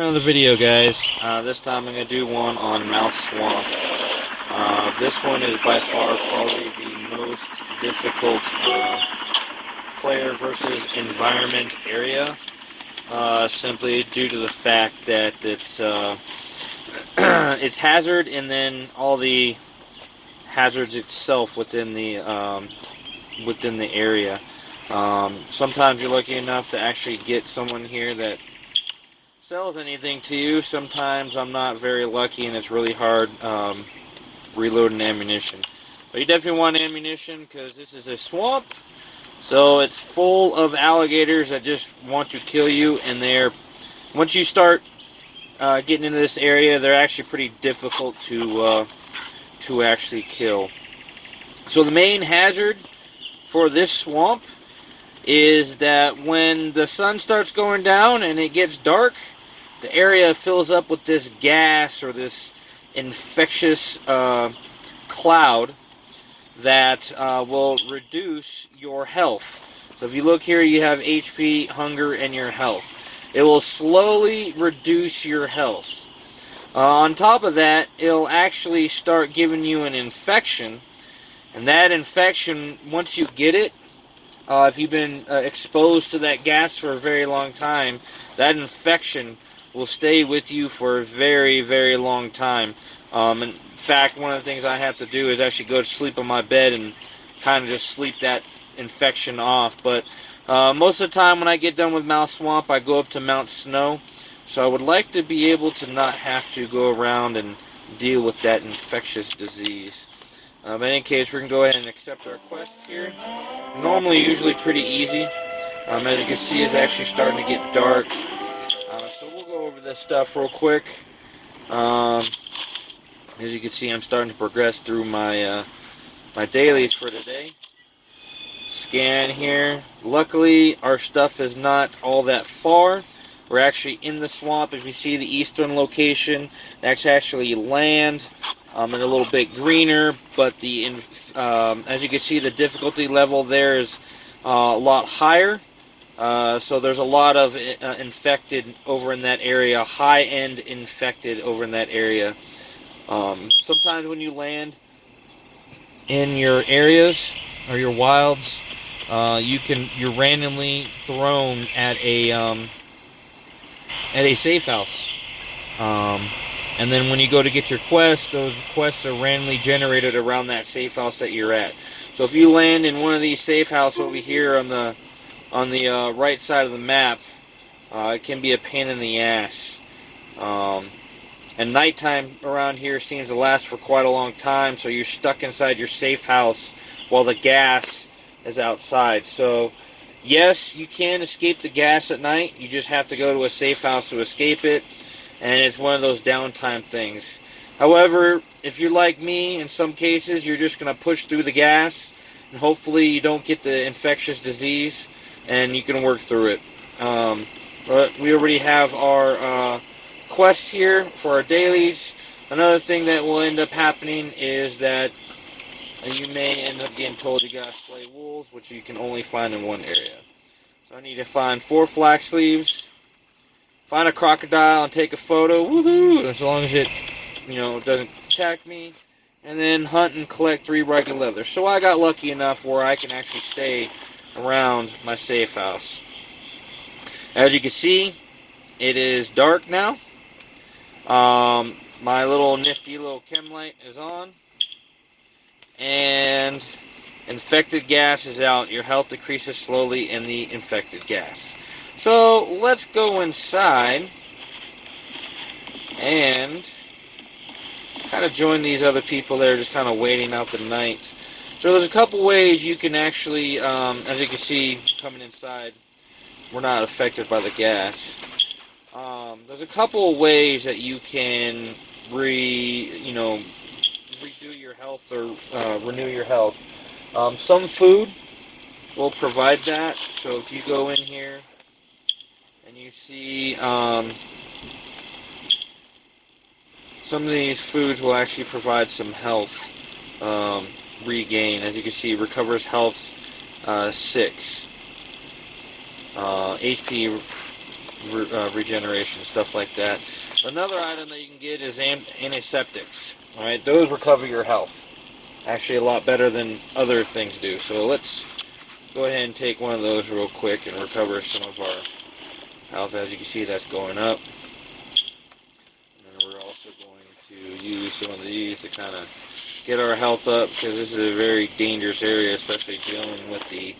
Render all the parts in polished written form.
Another video, guys. This time I'm going to do one on Mount Swamp. This one is by far probably the most difficult player versus environment area, simply due to the fact that it's hazard and then all the hazards itself within the area. Sometimes you're lucky enough to actually get someone here that sells anything to you. Sometimes I'm not very lucky and it's really hard reloading ammunition. But you definitely want ammunition because this is a swamp, so it's full of alligators that just want to kill you, and once you start getting into this area, they're actually pretty difficult to actually kill. So the main hazard for this swamp is that when the sun starts going down and it gets dark, the area fills up with this gas or this infectious cloud that will reduce your health. So if you look here, you have HP, hunger, and your health. It will slowly reduce your health. On top of that, it'll actually start giving you an infection, and that infection, once you get it, if you've been exposed to that gas for a very long time, that infection will stay with you for a very, very long time. In fact, one of the things I have to do is actually go to sleep on my bed and kind of just sleep that infection off. But most of the time when I get done with Mount Swamp, I go up to Mount Snow. So I would like to be able to not have to go around and deal with that infectious disease. In any case, we're going to go ahead and accept our quest here. Normally, usually pretty easy. As you can see, it's actually starting to get dark. So we'll go over this stuff real quick. As you can see, I'm starting to progress through my my dailies for today. Scan here. Luckily, our stuff is not all that far. We're actually in the swamp. If you see the eastern location, that's actually land and a little bit greener. But as you can see, the difficulty level there is a lot higher. So there's a lot of infected over in that area, high-end infected over in that area. Sometimes when you land in your areas or your wilds, you're randomly thrown at a safe house. And then when you go to get your quests, those quests are randomly generated around that safe house that you're at. So if you land in one of these safe houses over here on the right side of the map, it can be a pain in the ass. And nighttime around here seems to last for quite a long time, so you're stuck inside your safe house while the gas is outside. So yes, you can escape the gas at night. You just have to go to a safe house to escape it, and it's one of those downtime things. However, if you're like me, in some cases you're just going to push through the gas, and hopefully you don't get the infectious disease, and you can work through it. But we already have our quests here for our dailies. Another thing that will end up happening is that you may end up getting told you gotta slay wolves, which you can only find in one area. So I need to find 4 flax leaves, find a crocodile and take a photo, woohoo, as long as it, doesn't attack me, and then hunt and collect 3 regular leather. So I got lucky enough where I can actually stay around my safe house. As you can see, it is dark now. My little nifty little chem light is on, and infected gas is out. Your health decreases slowly in the infected gas. So let's go inside and kind of join these other people that are just kind of waiting out the night. So there's a couple ways you can actually, as you can see, coming inside, we're not affected by the gas. There's a couple of ways that you can redo your health or renew your health. Some food will provide that. So if you go in here and you see some of these foods will actually provide some health regain. As you can see, recovers health 6. HP regeneration, stuff like that. Another item that you can get is antiseptics. All right, those recover your health. Actually, a lot better than other things do. So let's go ahead and take one of those real quick and recover some of our health. As you can see, that's going up. And then we're also going to use some of these to kind of get our health up, because this is a very dangerous area, especially dealing with the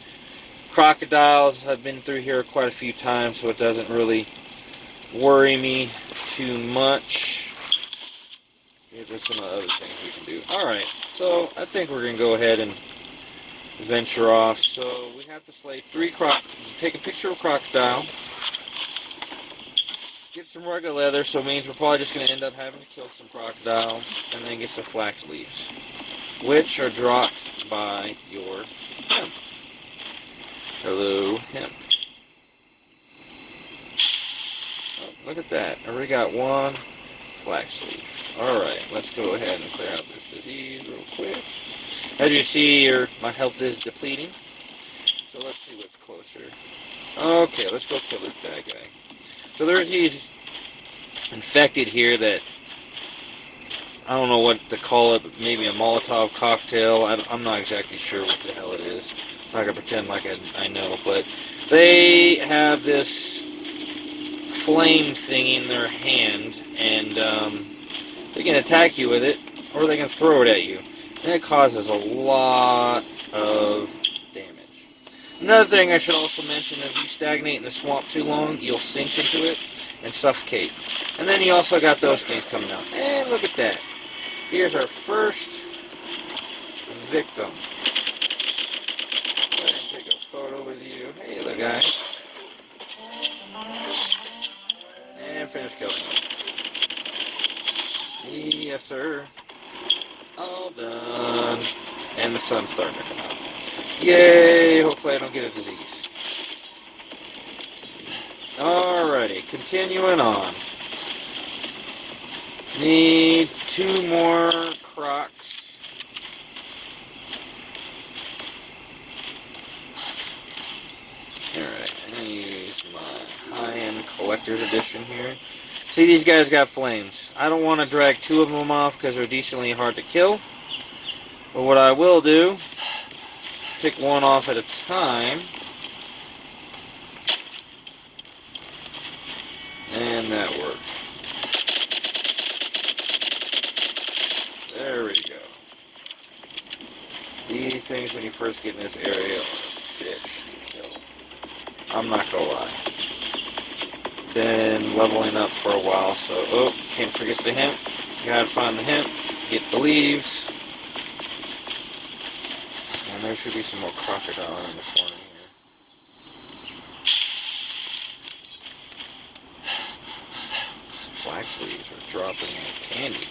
crocodiles. I've been through here quite a few times, so it doesn't really worry me too much. There's some other things we can do. Alright, so I think we're going to go ahead and venture off. So we have to slay 3 take a picture of a crocodile, get some rugged leather, so it means we're probably just going to end up having to kill some crocodiles, and then get some flax leaves, which are dropped by your hemp. Hello, hemp. Oh, look at that. I already got 1 flax leaf. Alright, let's go ahead and clear out this disease real quick. As you see, my health is depleting. So let's see what's closer. Okay, let's go kill this bad guy. So there's these infected here that, I don't know what to call it, but maybe a Molotov cocktail. I'm not exactly sure what the hell it is. I'm not going to pretend like I know, but they have this flame thing in their hand, and they can attack you with it, or they can throw it at you. And it causes a lot of damage. Another thing I should also mention, if you stagnate in the swamp too long, you'll sink into it and suffocate. And then you also got those things coming out. And look at that. Here's our first victim. Go ahead and take a photo with you. Hey, little guy. And finish killing him. Yes, sir. All done. And the sun's starting to come out. Yay! Hopefully I don't get a disease. Alrighty, continuing on. Need 2 more crocs. Alright, I'm going to use my high-end collector's edition here. See, these guys got flames. I don't want to drag 2 of them off because they're decently hard to kill. But what I will do, pick 1 off at a time. And that worked. There we go. These things, when you first get in this area, are a bitch to kill. I'm not gonna lie. Been leveling up for a while, so can't forget the hemp. Gotta find the hemp, get the leaves. And there should be some more crocodile in the corner here. These flax leaves are dropping like candy.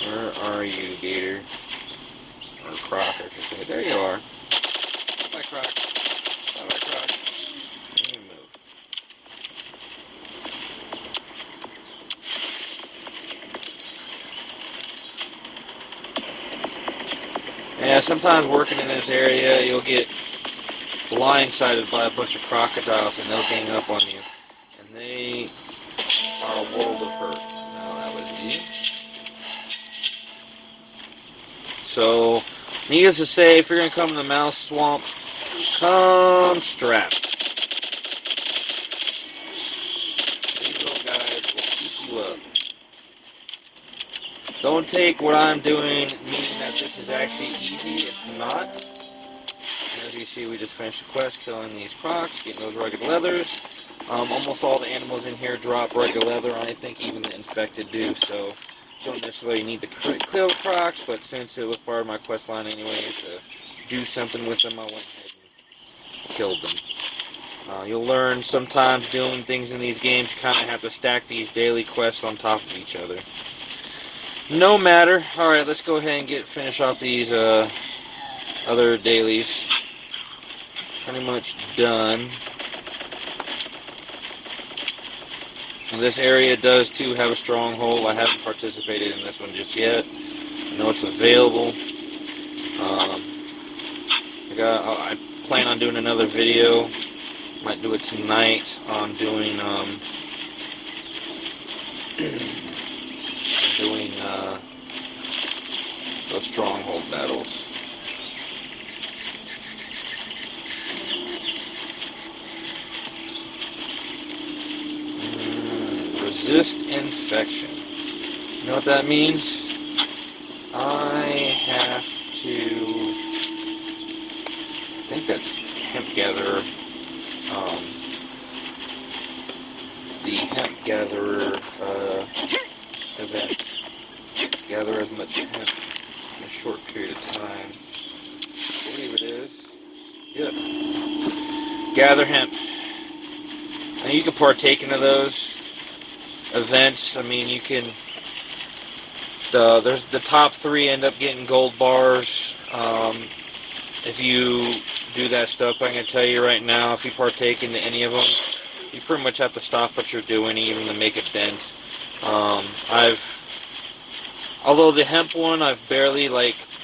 Where are you, gator? Or croc, I should say. There you are. Bye, croc. Bye, croc. You move. Yeah, sometimes working in this area, you'll get blindsided by a bunch of crocodiles, and they'll gang up on you. And they are a world of hurt. Now, that was easy. So, needless to say, if you're going to come to the mouse swamp, come strapped. These little guys will keep you up. Don't take what I'm doing meaning that this is actually easy. It's not. As you see, we just finished the quest killing these crocs, getting those rugged leathers. Almost all the animals in here drop rugged leather. I think even the infected do, so don't necessarily need to kill the crocs, but since it was part of my quest line anyways, to do something with them, I went ahead and killed them. You'll learn sometimes doing things in these games, you kind of have to stack these daily quests on top of each other. No matter. Alright, let's go ahead and finish off these other dailies. Pretty much done. And this area does too have a stronghold. I haven't participated in this one just yet. I know it's available. I plan on doing another video Might do it tonight on doing those stronghold battles. Resist infection. You know what that means? I have to. I think that's hemp gatherer. The hemp gatherer event. Gather as much hemp in a short period of time. I believe it is. Yep. Gather hemp. And you can partake into those events. I mean, you can. There's the top 3 end up getting gold bars. If you do that stuff, I'm going to tell you right now, if you partake into any of them, you pretty much have to stop what you're doing even to make a dent. Although the hemp one I've barely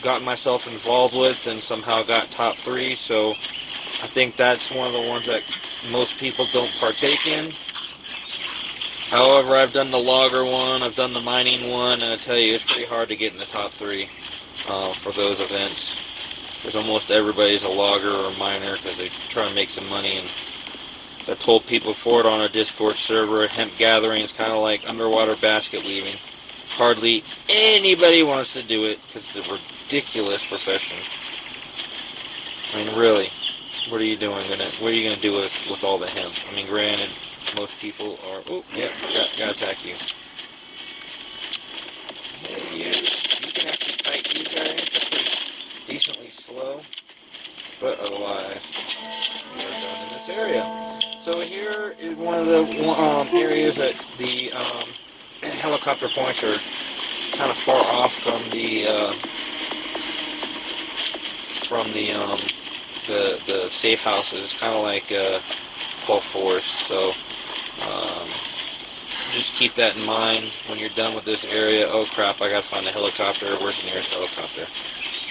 gotten myself involved with and somehow got top 3, so I think that's one of the ones that most people don't partake in. However, I've done the logger one, I've done the mining one, and I tell you, it's pretty hard to get in the top 3 for those events. Because almost everybody's a logger or a miner because they try to make some money. And as I told people before it on our Discord server, hemp gathering is kind of like underwater basket weaving. Hardly anybody wants to do it because it's a ridiculous profession. I mean, really, what are you doing? What are you gonna do with all the hemp? I mean, granted, most people are. Oh, yeah, gotta attack you. Yeah, you can actually fight these guys. They're decently slow, but otherwise, we are done in this area. So here is one of the areas that the helicopter points are kind of far off from the safe houses. It's kind of like Cloak Forest. So just keep that in mind when you're done with this area. Oh crap! I gotta find a helicopter. Where's the nearest helicopter?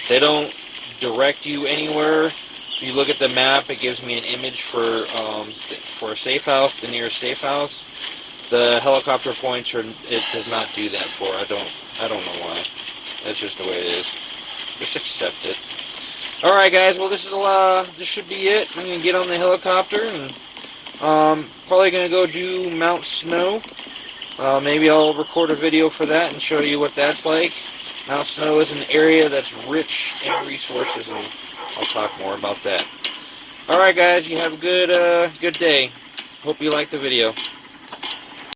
They don't direct you anywhere. If you look at the map, it gives me an image for a safe house, the nearest safe house. The helicopter points it does not do that for. I don't know why. That's just the way it is. Just accept it. All right, guys. Well, this should be it. I'm gonna get on the helicopter and probably gonna go do Mount Snow. Maybe I'll record a video for that and show you what that's like. Mount Snow is an area that's rich in resources, and I'll talk more about that. All right, guys. You have a good day. Hope you liked the video.